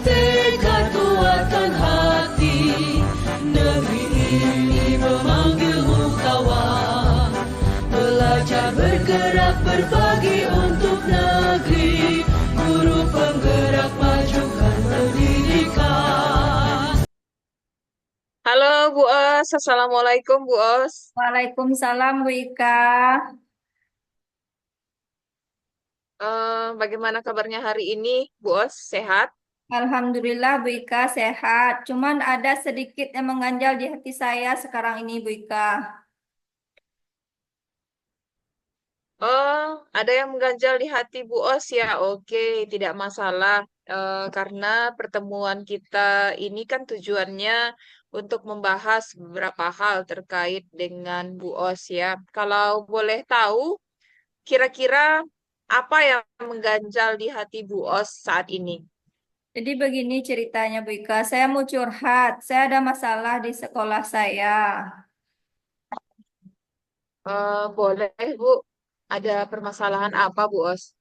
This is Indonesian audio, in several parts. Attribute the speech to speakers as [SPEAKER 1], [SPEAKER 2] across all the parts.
[SPEAKER 1] tekad kuatkan hati, negeri ini memanggilmu kawan. Belajar bergerak berbagi untuk negeri, guru penggerak majukan pendidikan.
[SPEAKER 2] Halo Bu Os, Assalamualaikum Bu Os.
[SPEAKER 3] Waalaikumsalam Bu Ika.
[SPEAKER 2] Bagaimana kabarnya hari ini Bu Os? Sehat?
[SPEAKER 3] Alhamdulillah Bu Ika sehat. Cuman ada sedikit yang mengganjal di hati saya sekarang ini Bu Ika.
[SPEAKER 2] Oh, ada yang mengganjal di hati Bu Os ya? Oke, tidak masalah. Karena pertemuan kita ini kan tujuannya untuk membahas beberapa hal terkait dengan Bu Os ya. Kalau boleh tahu, kira-kira apa yang mengganjal di hati Bu Os saat ini?
[SPEAKER 3] Jadi begini ceritanya Bu Ika. Saya mau curhat. Saya ada masalah di sekolah saya.
[SPEAKER 2] Boleh Bu, ada permasalahan apa Bu Os?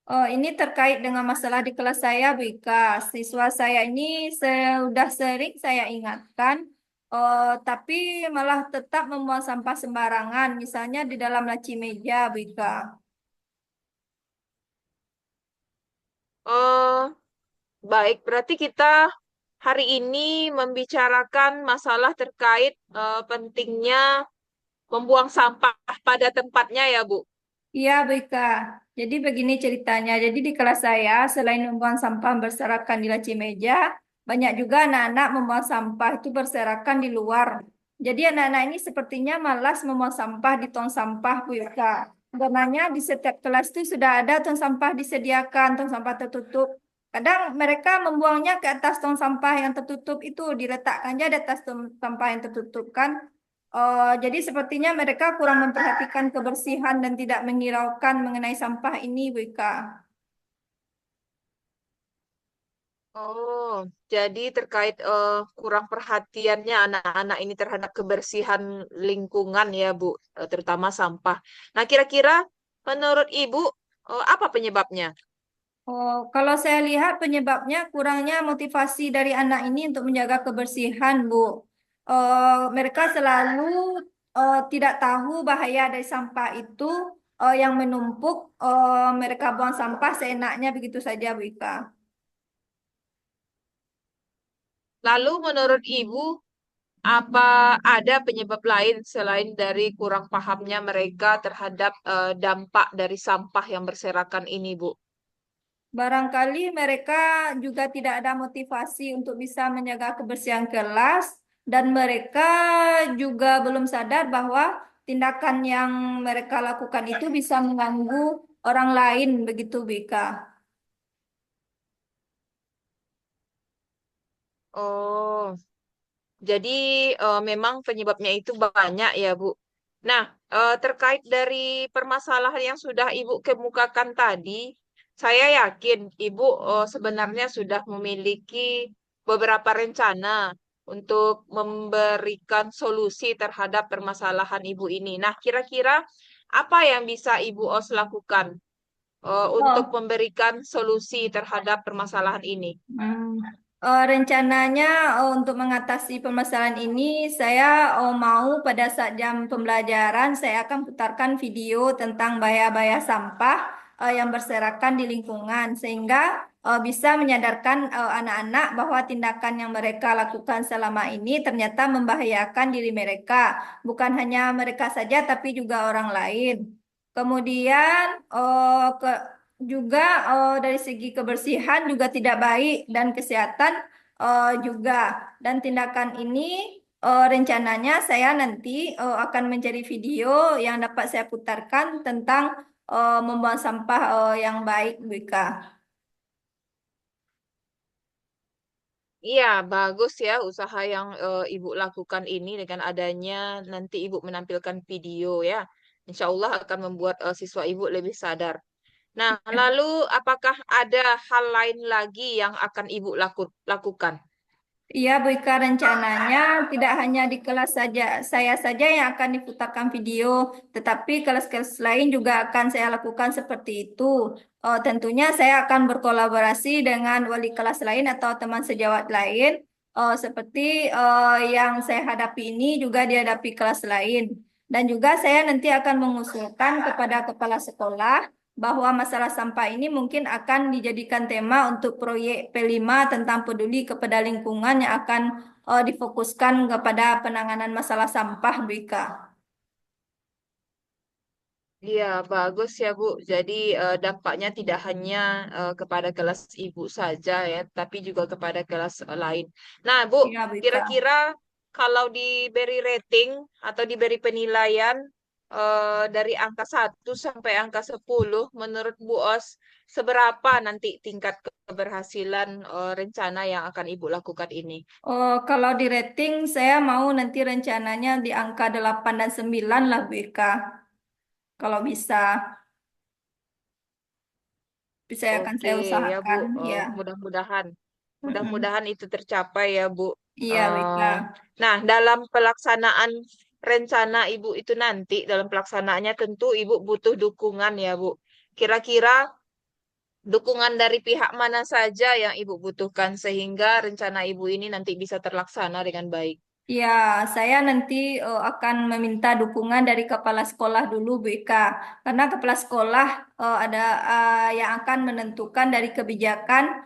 [SPEAKER 3] Oh, ini terkait dengan masalah di kelas saya, Bu Ika. Siswa saya ini sudah sering saya ingatkan, tapi malah tetap membuang sampah sembarangan, misalnya di dalam laci meja, Bu Ika.
[SPEAKER 2] Oh, baik. Berarti kita hari ini membicarakan masalah terkait pentingnya membuang sampah pada tempatnya ya, Bu.
[SPEAKER 3] Iya, Bu Ika. Jadi begini ceritanya. Jadi di kelas saya, selain membuang sampah berserakan di laci meja, banyak juga anak-anak membuang sampah itu berserakan di luar. Jadi anak-anak ini sepertinya malas membuang sampah di tong sampah, Bu Ika. Sebenarnya di setiap kelas itu sudah ada tong sampah disediakan, tong sampah tertutup. Kadang mereka membuangnya ke atas tong sampah yang tertutup itu, diletakkannya di atas tong sampah yang tertutup kan. Jadi sepertinya mereka kurang memperhatikan kebersihan dan tidak menghiraukan mengenai sampah ini, Bu Ika.
[SPEAKER 2] Oh, jadi terkait kurang perhatiannya anak-anak ini terhadap kebersihan lingkungan ya, Bu, terutama sampah. Nah, kira-kira menurut Ibu apa penyebabnya?
[SPEAKER 3] Oh, kalau saya lihat penyebabnya kurangnya motivasi dari anak ini untuk menjaga kebersihan, Bu. Mereka selalu tidak tahu bahaya dari sampah itu yang menumpuk. Mereka buang sampah seenaknya begitu saja, Bu Ika.
[SPEAKER 2] Lalu menurut Ibu apa ada penyebab lain selain dari kurang pahamnya mereka terhadap dampak dari sampah yang berserakan ini, Bu?
[SPEAKER 3] Barangkali mereka juga tidak ada motivasi untuk bisa menjaga kebersihan kelas, dan mereka juga belum sadar bahwa tindakan yang mereka lakukan itu bisa mengganggu orang lain, begitu, Bika.
[SPEAKER 2] Oh, jadi memang penyebabnya itu banyak ya, Bu. Nah, terkait dari permasalahan yang sudah Ibu kemukakan tadi, saya yakin Ibu sebenarnya sudah memiliki beberapa rencana untuk memberikan solusi terhadap permasalahan Ibu ini. Nah, kira-kira apa yang bisa Ibu Os lakukan untuk
[SPEAKER 3] Oh,
[SPEAKER 2] memberikan solusi terhadap permasalahan ini?
[SPEAKER 3] hmm. Rencananya untuk mengatasi permasalahan ini, saya mau pada saat jam pembelajaran, saya akan putarkan video tentang bahaya-bahaya sampah yang berserakan di lingkungan, sehingga bisa menyadarkan anak-anak bahwa tindakan yang mereka lakukan selama ini ternyata membahayakan diri mereka, bukan hanya mereka saja, tapi juga orang lain. Kemudian juga dari segi kebersihan juga tidak baik dan kesehatan juga. Dan tindakan ini rencananya saya nanti akan menjadi video yang dapat saya putarkan tentang membuang sampah yang baik, Bu Ika.
[SPEAKER 2] Iya, bagus ya usaha yang Ibu lakukan ini dengan adanya nanti Ibu menampilkan video ya. Insya Allah akan membuat siswa Ibu lebih sadar. Nah, lalu apakah ada hal lain lagi yang akan Ibu lakukan?
[SPEAKER 3] Iya, Bu Ika, rencananya tidak hanya di kelas saja, saya saja yang akan diputarkan video, tetapi kelas-kelas lain juga akan saya lakukan seperti itu. Tentunya saya akan berkolaborasi dengan wali kelas lain atau teman sejawat lain, seperti yang saya hadapi ini juga dihadapi kelas lain. Dan juga saya nanti akan mengusulkan kepada kepala sekolah bahwa masalah sampah ini mungkin akan dijadikan tema untuk proyek P5 tentang peduli kepada lingkungan yang akan difokuskan kepada penanganan masalah sampah, BK.
[SPEAKER 2] Iya, bagus ya, Bu. Jadi dampaknya tidak hanya kepada kelas Ibu saja ya, tapi juga kepada kelas lain. Nah, Bu,
[SPEAKER 3] Iya, BK.
[SPEAKER 2] kira-kira kalau diberi rating atau diberi penilaian dari angka 1 sampai angka 10, menurut Bu Os, seberapa nanti tingkat keberhasilan rencana yang akan Ibu lakukan ini?
[SPEAKER 3] Oh, kalau di rating saya mau nanti rencananya di angka 8 dan 9 lah, BK. Kalau bisa, saya akan
[SPEAKER 2] Oke
[SPEAKER 3] saya
[SPEAKER 2] ya, Bu.
[SPEAKER 3] usahakan, ya.
[SPEAKER 2] Mudah-mudahan.
[SPEAKER 3] Mm-mm.
[SPEAKER 2] Mudah-mudahan itu tercapai ya, Bu.
[SPEAKER 3] Iya, BK.
[SPEAKER 2] Eh, nah, dalam pelaksanaan rencana Ibu itu nanti, dalam pelaksanaannya tentu Ibu butuh dukungan ya, Bu. Kira-kira dukungan dari pihak mana saja yang Ibu butuhkan sehingga rencana Ibu ini nanti bisa terlaksana dengan baik?
[SPEAKER 3] Ya, saya nanti akan meminta dukungan dari kepala sekolah dulu, BK. Karena kepala sekolah ada yang akan menentukan dari kebijakan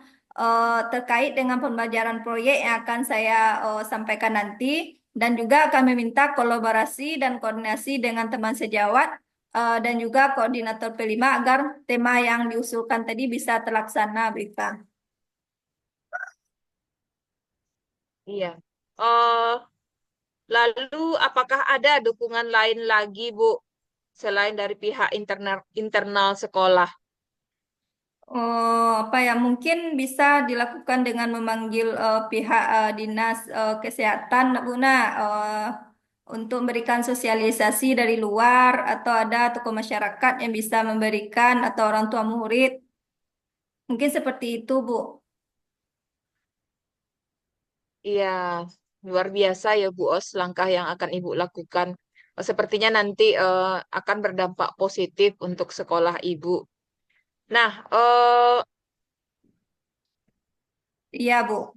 [SPEAKER 3] terkait dengan pembelajaran proyek yang akan saya sampaikan nanti. Dan juga akan meminta kolaborasi dan koordinasi dengan teman sejawat dan juga koordinator P5 agar tema yang diusulkan tadi bisa terlaksana, BK.
[SPEAKER 2] Iya. Eh, lalu apakah ada dukungan lain lagi, Bu, selain dari pihak internal internal sekolah?
[SPEAKER 3] Oh, apa ya? Mungkin bisa dilakukan dengan memanggil pihak dinas kesehatan, Bu untuk memberikan sosialisasi dari luar atau ada tokoh masyarakat yang bisa memberikan atau orang tua murid. Mungkin seperti itu, Bu.
[SPEAKER 2] Iya, luar biasa ya Bu Os, langkah yang akan Ibu lakukan. Sepertinya nanti akan berdampak positif untuk sekolah Ibu. Nah,
[SPEAKER 3] Iya, Bu.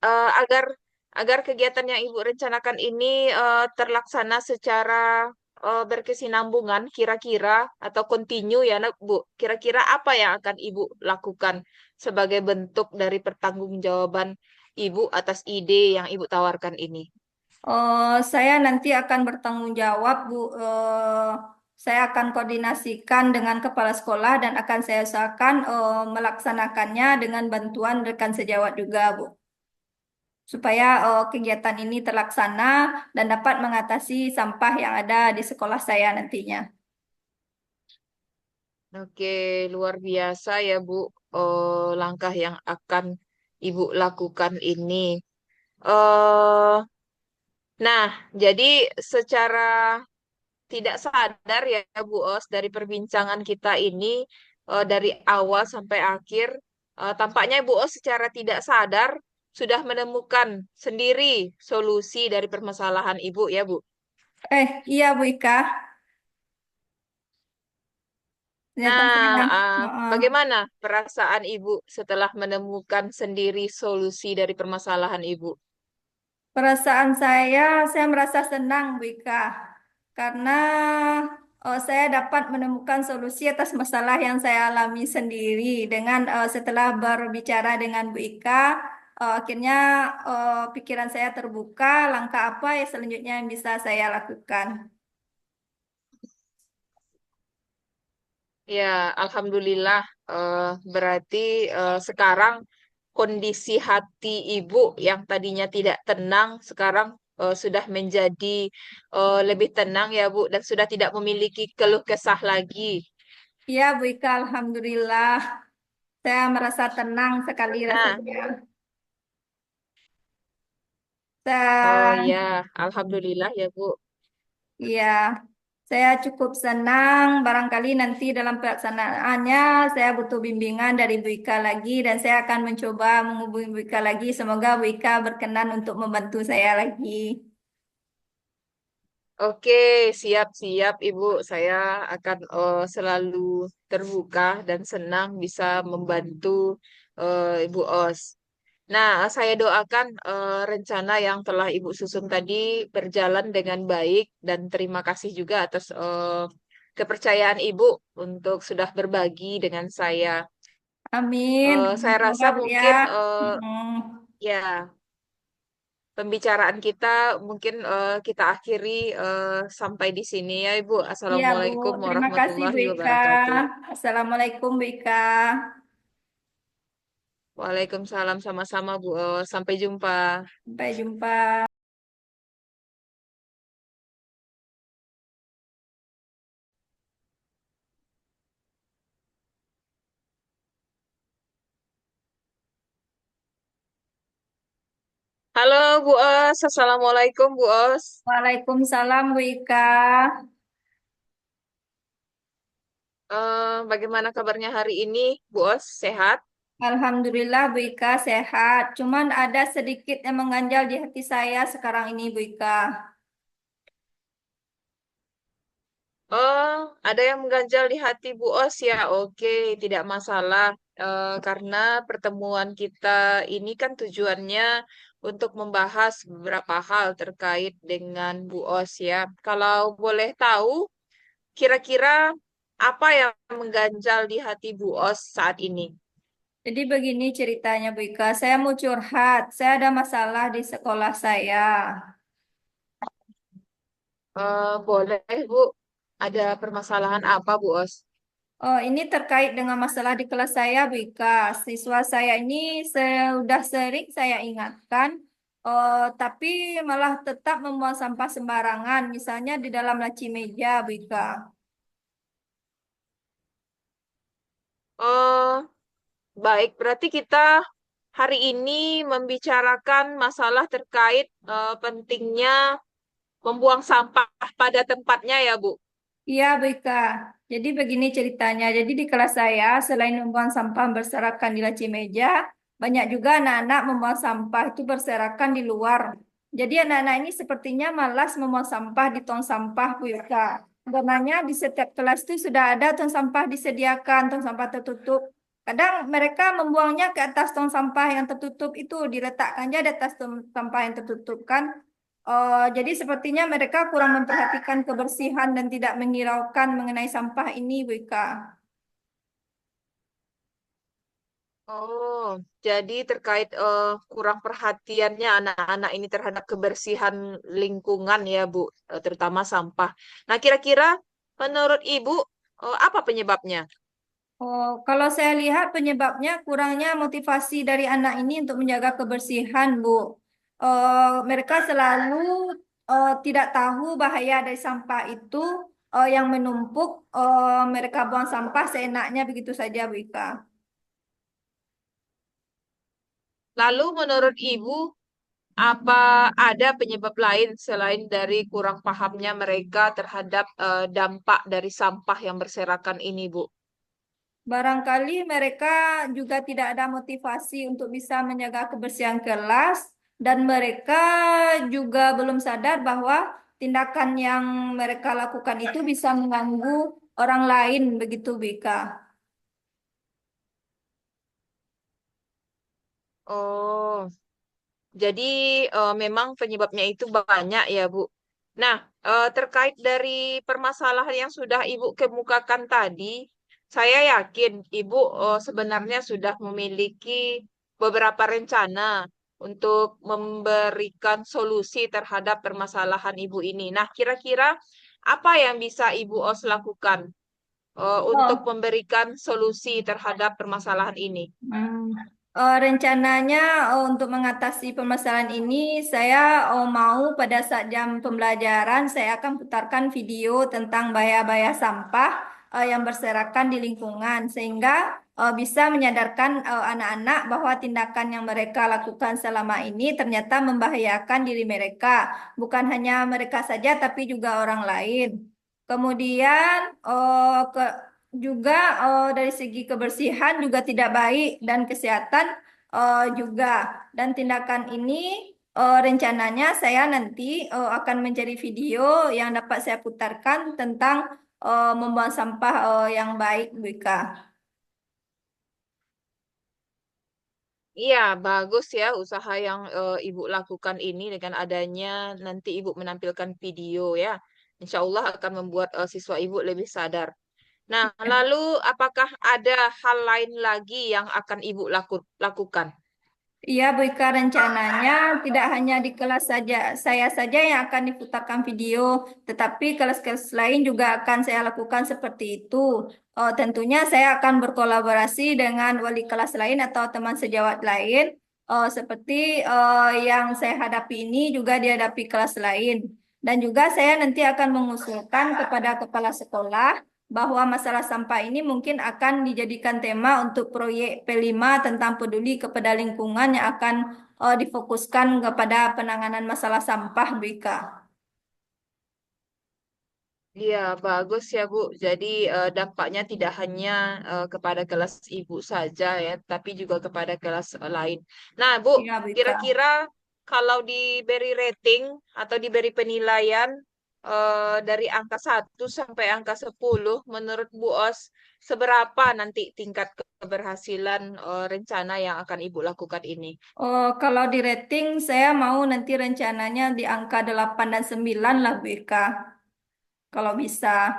[SPEAKER 2] agar agar kegiatan yang Ibu rencanakan ini terlaksana secara berkesinambungan, kira-kira atau kontinu ya, nak, Bu. Kira-kira apa yang akan Ibu lakukan sebagai bentuk dari pertanggungjawaban Ibu atas ide yang Ibu tawarkan ini?
[SPEAKER 3] Saya nanti akan bertanggung jawab, Bu. Saya akan koordinasikan dengan kepala sekolah dan akan saya usahakan melaksanakannya dengan bantuan rekan sejawat juga, Bu. Supaya kegiatan ini terlaksana dan dapat mengatasi sampah yang ada di sekolah saya nantinya.
[SPEAKER 2] Oke, luar biasa ya Bu, langkah yang akan Ibu lakukan ini. eh nah, jadi secara tidak sadar ya Bu Os, dari perbincangan kita ini, dari awal sampai akhir, tampaknya Bu Os secara tidak sadar sudah menemukan sendiri solusi dari permasalahan Ibu ya Bu.
[SPEAKER 3] Iya Bu Ika, ternyata saya,
[SPEAKER 2] Nah,
[SPEAKER 3] Heeh.
[SPEAKER 2] bagaimana perasaan Ibu setelah menemukan sendiri solusi dari permasalahan Ibu?
[SPEAKER 3] Perasaan saya merasa senang Bu Ika, karena saya dapat menemukan solusi atas masalah yang saya alami sendiri dengan setelah berbicara dengan Bu Ika, akhirnya pikiran saya terbuka, langkah apa ya selanjutnya yang bisa saya lakukan.
[SPEAKER 2] Ya, Alhamdulillah. Berarti sekarang kondisi hati Ibu yang tadinya tidak tenang, sekarang sudah menjadi lebih tenang ya Bu, dan sudah tidak memiliki keluh kesah lagi.
[SPEAKER 3] Iya, Bu Ika, Alhamdulillah. Saya merasa tenang sekali
[SPEAKER 2] Nah,
[SPEAKER 3] rasanya.
[SPEAKER 2] oh
[SPEAKER 3] Saya,
[SPEAKER 2] ya, Alhamdulillah ya Bu.
[SPEAKER 3] iya, Saya cukup senang, barangkali nanti dalam pelaksanaannya saya butuh bimbingan dari Bu Ika lagi dan saya akan mencoba menghubungi Bu Ika lagi. Semoga Bu Ika berkenan untuk membantu saya lagi.
[SPEAKER 2] Oke, siap-siap Ibu. Saya akan selalu terbuka dan senang bisa membantu Ibu Os. Nah, saya doakan rencana yang telah Ibu susun tadi berjalan dengan baik dan terima kasih juga atas kepercayaan Ibu untuk sudah berbagi dengan saya.
[SPEAKER 3] Amin.
[SPEAKER 2] Saya
[SPEAKER 3] Semoga
[SPEAKER 2] rasa
[SPEAKER 3] Bu ya.
[SPEAKER 2] mungkin
[SPEAKER 3] Mm-mm.
[SPEAKER 2] ya pembicaraan kita mungkin kita akhiri sampai di sini ya Ibu.
[SPEAKER 3] Iya Bu,
[SPEAKER 2] Assalamualaikum
[SPEAKER 3] terima kasih Bu
[SPEAKER 2] warahmatullahi
[SPEAKER 3] Ika.
[SPEAKER 2] wabarakatuh.
[SPEAKER 3] Assalamualaikum Bu Ika.
[SPEAKER 2] Waalaikumsalam sama-sama Bu. Sampai jumpa.
[SPEAKER 3] Sampai jumpa.
[SPEAKER 2] Halo Bu Os, Assalamualaikum Bu Os.
[SPEAKER 3] Waalaikumsalam Bu Ika.
[SPEAKER 2] Bagaimana kabarnya hari ini Bu Os? Sehat?
[SPEAKER 3] Alhamdulillah Bu Ika sehat. Cuman ada sedikit yang mengganjal di hati saya sekarang ini Bu Ika.
[SPEAKER 2] Oh, ada yang mengganjal di hati Bu Os ya. Oke, tidak masalah. Karena pertemuan kita ini kan tujuannya untuk membahas beberapa hal terkait dengan Bu Os ya. Kalau boleh tahu, kira-kira apa yang mengganjal di hati Bu Os saat ini?
[SPEAKER 3] Jadi begini ceritanya Bu Ika, saya mau curhat. Saya ada masalah di sekolah saya.
[SPEAKER 2] Boleh Bu, ada permasalahan apa Bu Os?
[SPEAKER 3] Oh, ini terkait dengan masalah di kelas saya, Bu Ika. Siswa saya ini sudah sering saya ingatkan, tapi malah tetap membuang sampah sembarangan, misalnya di dalam laci meja, Bu Ika.
[SPEAKER 2] Oh, baik. Berarti kita hari ini membicarakan masalah terkait pentingnya membuang sampah pada tempatnya ya, Bu.
[SPEAKER 3] Iya, Bu Ika. Jadi begini ceritanya. Jadi di kelas saya, selain membuang sampah berserakan di laci meja, banyak juga anak-anak membuang sampah itu berserakan di luar. Jadi anak-anak ini sepertinya malas membuang sampah di tong sampah, Bu Ika. Sebenarnya di setiap kelas itu sudah ada tong sampah disediakan, tong sampah tertutup. Kadang mereka membuangnya ke atas tong sampah yang tertutup itu, diletakkan aja di atas tong sampah yang tertutup kan. Jadi sepertinya mereka kurang memperhatikan kebersihan dan tidak menghiraukan mengenai sampah ini, Bu Ika.
[SPEAKER 2] Oh, jadi terkait kurang perhatiannya anak-anak ini terhadap kebersihan lingkungan ya, Bu, terutama sampah. Nah, kira-kira menurut Ibu apa penyebabnya?
[SPEAKER 3] Kalau saya lihat penyebabnya kurangnya motivasi dari anak ini untuk menjaga kebersihan, Bu. Mereka selalu tidak tahu bahaya dari sampah itu yang menumpuk. Mereka buang sampah seenaknya begitu saja, Bu Ika.
[SPEAKER 2] Lalu menurut Ibu, apa ada penyebab lain selain dari kurang pahamnya mereka terhadap dampak dari sampah yang berserakan ini, Bu?
[SPEAKER 3] Barangkali mereka juga tidak ada motivasi untuk bisa menjaga kebersihan kelas, dan mereka juga belum sadar bahwa tindakan yang mereka lakukan itu bisa mengganggu orang lain, begitu, Bika.
[SPEAKER 2] Oh, jadi memang penyebabnya itu banyak ya, Bu. Nah, terkait dari permasalahan yang sudah Ibu kemukakan tadi, saya yakin Ibu sebenarnya sudah memiliki beberapa rencana untuk memberikan solusi terhadap permasalahan Ibu ini. Nah, kira-kira apa yang bisa Ibu Os lakukan untuk
[SPEAKER 3] Oh,
[SPEAKER 2] memberikan solusi terhadap permasalahan ini?
[SPEAKER 3] Hmm. Rencananya untuk mengatasi permasalahan ini, saya mau pada saat jam pembelajaran, saya akan putarkan video tentang bahaya-bahaya sampah yang berserakan di lingkungan, sehingga bisa menyadarkan anak-anak bahwa tindakan yang mereka lakukan selama ini ternyata membahayakan diri mereka, bukan hanya mereka saja, tapi juga orang lain. Kemudian juga dari segi kebersihan juga tidak baik dan kesehatan juga. Dan tindakan ini rencananya saya nanti akan menjadi video yang dapat saya putarkan tentang membuang sampah yang baik, Bu Ika.
[SPEAKER 2] Iya, bagus ya usaha yang Ibu lakukan ini dengan adanya nanti Ibu menampilkan video ya. Insya Allah akan membuat siswa Ibu lebih sadar. Nah, lalu apakah ada hal lain lagi yang akan Ibu lakukan?
[SPEAKER 3] Iya, Bu Ika, rencananya tidak hanya di kelas saja, saya saja yang akan diputarkan video, tetapi kelas-kelas lain juga akan saya lakukan seperti itu. Tentunya saya akan berkolaborasi dengan wali kelas lain atau teman sejawat lain, seperti yang saya hadapi ini juga dihadapi kelas lain. Dan juga saya nanti akan mengusulkan kepada kepala sekolah bahwa masalah sampah ini mungkin akan dijadikan tema untuk proyek P5 tentang peduli kepada lingkungan yang akan difokuskan kepada penanganan masalah sampah, BK.
[SPEAKER 2] Iya, bagus ya Bu. Jadi dampaknya tidak hanya kepada kelas Ibu saja ya, tapi juga kepada kelas lain. Nah, Bu,
[SPEAKER 3] Iya, BK.
[SPEAKER 2] kira-kira kalau diberi rating atau diberi penilaian dari angka 1 sampai angka 10, menurut Bu Os, seberapa nanti tingkat keberhasilan rencana yang akan Ibu lakukan ini?
[SPEAKER 3] Oh, kalau di rating saya mau nanti rencananya di angka 8 dan 9 lah, BK. Kalau bisa,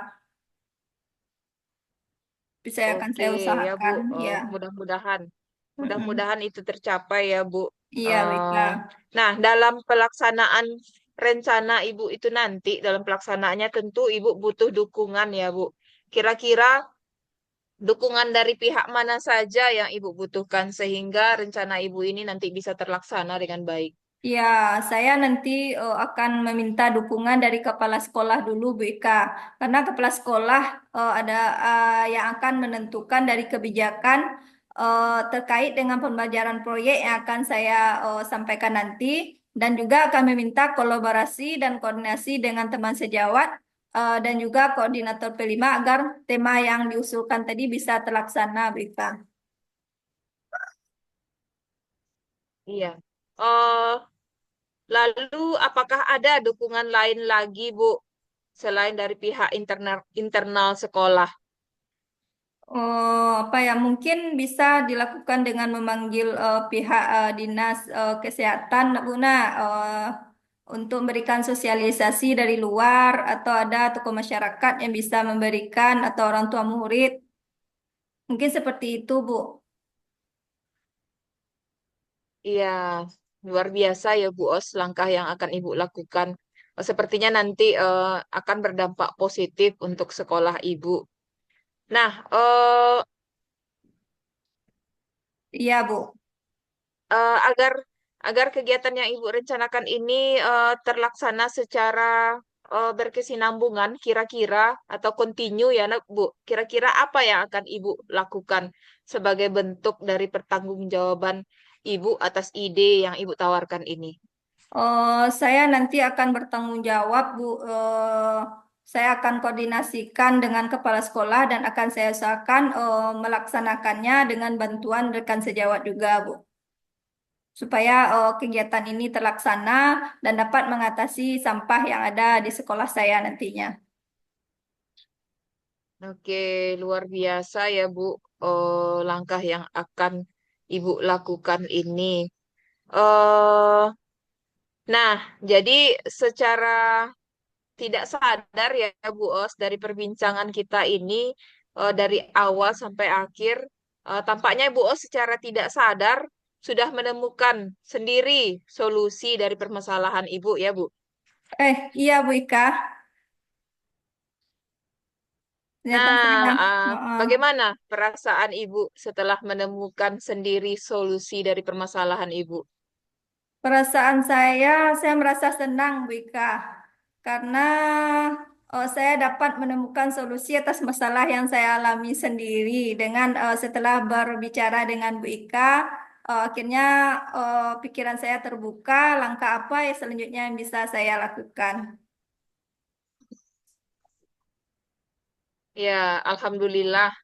[SPEAKER 3] bisa akan
[SPEAKER 2] Oke
[SPEAKER 3] saya
[SPEAKER 2] ya Bu,
[SPEAKER 3] usahakan. Ya,
[SPEAKER 2] mudah-mudahan.
[SPEAKER 3] mm-mm.
[SPEAKER 2] Mudah-mudahan itu tercapai ya, Bu.
[SPEAKER 3] Iya, BK.
[SPEAKER 2] Eh, nah, dalam pelaksanaan rencana Ibu itu nanti, dalam pelaksanaannya tentu Ibu butuh dukungan ya, Bu. Kira-kira dukungan dari pihak mana saja yang Ibu butuhkan sehingga rencana Ibu ini nanti bisa terlaksana dengan baik?
[SPEAKER 3] Ya, saya nanti akan meminta dukungan dari kepala sekolah dulu, Bu Ika. Karena kepala sekolah ada yang akan menentukan dari kebijakan terkait dengan pembelajaran proyek yang akan saya sampaikan nanti. Dan juga akan meminta kolaborasi dan koordinasi dengan teman sejawat dan juga koordinator P5 agar tema yang diusulkan tadi bisa terlaksana, Bu Ika.
[SPEAKER 2] Iya. Eh, lalu apakah ada dukungan lain lagi, Bu, selain dari pihak internal internal sekolah?
[SPEAKER 3] Oh, apa ya? Mungkin bisa dilakukan dengan memanggil pihak dinas kesehatan, Buna, untuk memberikan sosialisasi dari luar atau ada tokoh masyarakat yang bisa memberikan atau orang tua murid. Mungkin seperti itu, Bu.
[SPEAKER 2] Iya, luar biasa ya Bu Os langkah yang akan Ibu lakukan. Sepertinya nanti akan berdampak positif untuk sekolah Ibu. Nah,
[SPEAKER 3] Iya, Bu.
[SPEAKER 2] agar agar kegiatan yang Ibu rencanakan ini terlaksana secara berkesinambungan, kira-kira atau kontinu ya, Bu. Kira-kira apa yang akan Ibu lakukan sebagai bentuk dari pertanggungjawaban Ibu atas ide yang Ibu tawarkan ini?
[SPEAKER 3] Saya nanti akan bertanggung jawab, Bu. Saya akan koordinasikan dengan kepala sekolah dan akan saya usahakan melaksanakannya dengan bantuan rekan sejawat juga, Bu, supaya kegiatan ini terlaksana dan dapat mengatasi sampah yang ada di sekolah saya nantinya.
[SPEAKER 2] Oke, luar biasa ya Bu, langkah yang akan Ibu lakukan ini. eh nah, jadi secara tidak sadar ya Bu Os dari perbincangan kita ini dari awal sampai akhir, tampaknya Bu Os secara tidak sadar sudah menemukan sendiri solusi dari permasalahan Ibu ya Bu.
[SPEAKER 3] Iya, Bu Ika. Ternyata saya,
[SPEAKER 2] Nah,
[SPEAKER 3] Heeh.
[SPEAKER 2] bagaimana perasaan Ibu setelah menemukan sendiri solusi dari permasalahan Ibu?
[SPEAKER 3] Perasaan saya merasa senang, Bu Ika, karena saya dapat menemukan solusi atas masalah yang saya alami sendiri dengan setelah berbicara dengan Bu Ika, akhirnya pikiran saya terbuka, langkah apa yang selanjutnya yang bisa saya lakukan.
[SPEAKER 2] Ya, alhamdulillah.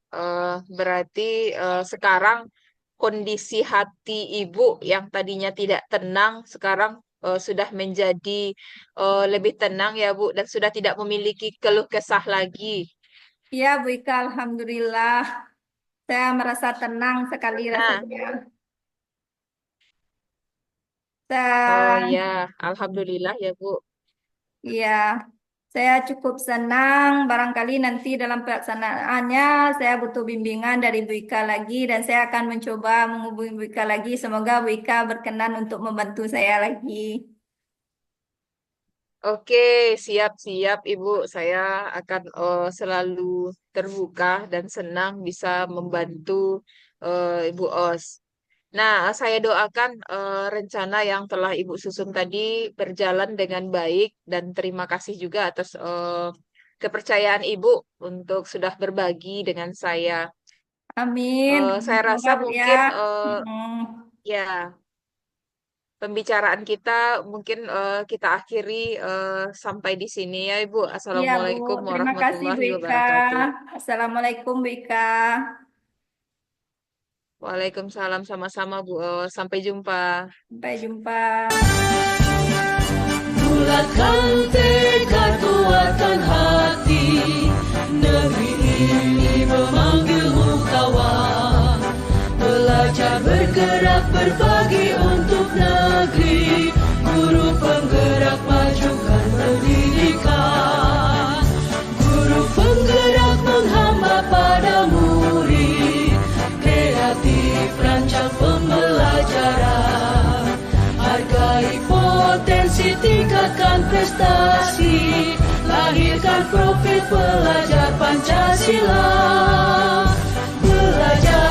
[SPEAKER 2] Berarti sekarang kondisi hati ibu yang tadinya tidak tenang sekarang sudah menjadi lebih tenang ya Bu, dan sudah tidak memiliki keluh kesah lagi.
[SPEAKER 3] Iya, Bu Ika, Alhamdulillah. Saya merasa tenang sekali
[SPEAKER 2] Nah,
[SPEAKER 3] rasanya.
[SPEAKER 2] oh
[SPEAKER 3] Saya,
[SPEAKER 2] ya, alhamdulillah ya Bu.
[SPEAKER 3] iya, saya cukup senang. Barangkali nanti dalam pelaksanaannya saya butuh bimbingan dari Bu Ika lagi dan saya akan mencoba menghubungi Bu Ika lagi. Semoga Bu Ika berkenan untuk membantu saya lagi.
[SPEAKER 2] Oke, siap-siap Ibu. Saya akan selalu terbuka dan senang bisa membantu Ibu Os. Nah, saya doakan rencana yang telah Ibu susun tadi berjalan dengan baik dan terima kasih juga atas kepercayaan Ibu untuk sudah berbagi dengan saya.
[SPEAKER 3] Amin.
[SPEAKER 2] Saya
[SPEAKER 3] Semoga
[SPEAKER 2] rasa
[SPEAKER 3] Bu ya.
[SPEAKER 2] mungkin
[SPEAKER 3] Mm,
[SPEAKER 2] ya pembicaraan kita mungkin kita akhiri sampai di sini ya Ibu.
[SPEAKER 3] Iya Bu,
[SPEAKER 2] Assalamualaikum
[SPEAKER 3] terima kasih Bu
[SPEAKER 2] warahmatullahi
[SPEAKER 3] Ika.
[SPEAKER 2] wabarakatuh.
[SPEAKER 3] Assalamualaikum Bu Ika.
[SPEAKER 2] Waalaikumsalam sama-sama Bu. Sampai jumpa.
[SPEAKER 3] Sampai jumpa.
[SPEAKER 1] Bulatkan tekad, kuatkan hati. Negeri ini memanggilmu kawan. Belajar bergerak berbagi untuk negeri. Guru penggerak majukan pendidikan. Guru penggerak menghamba pada murid. Kreatif rancang pembelajaran. Hargai potensi, tingkatkan prestasi. Lahirkan profil pelajar Pancasila.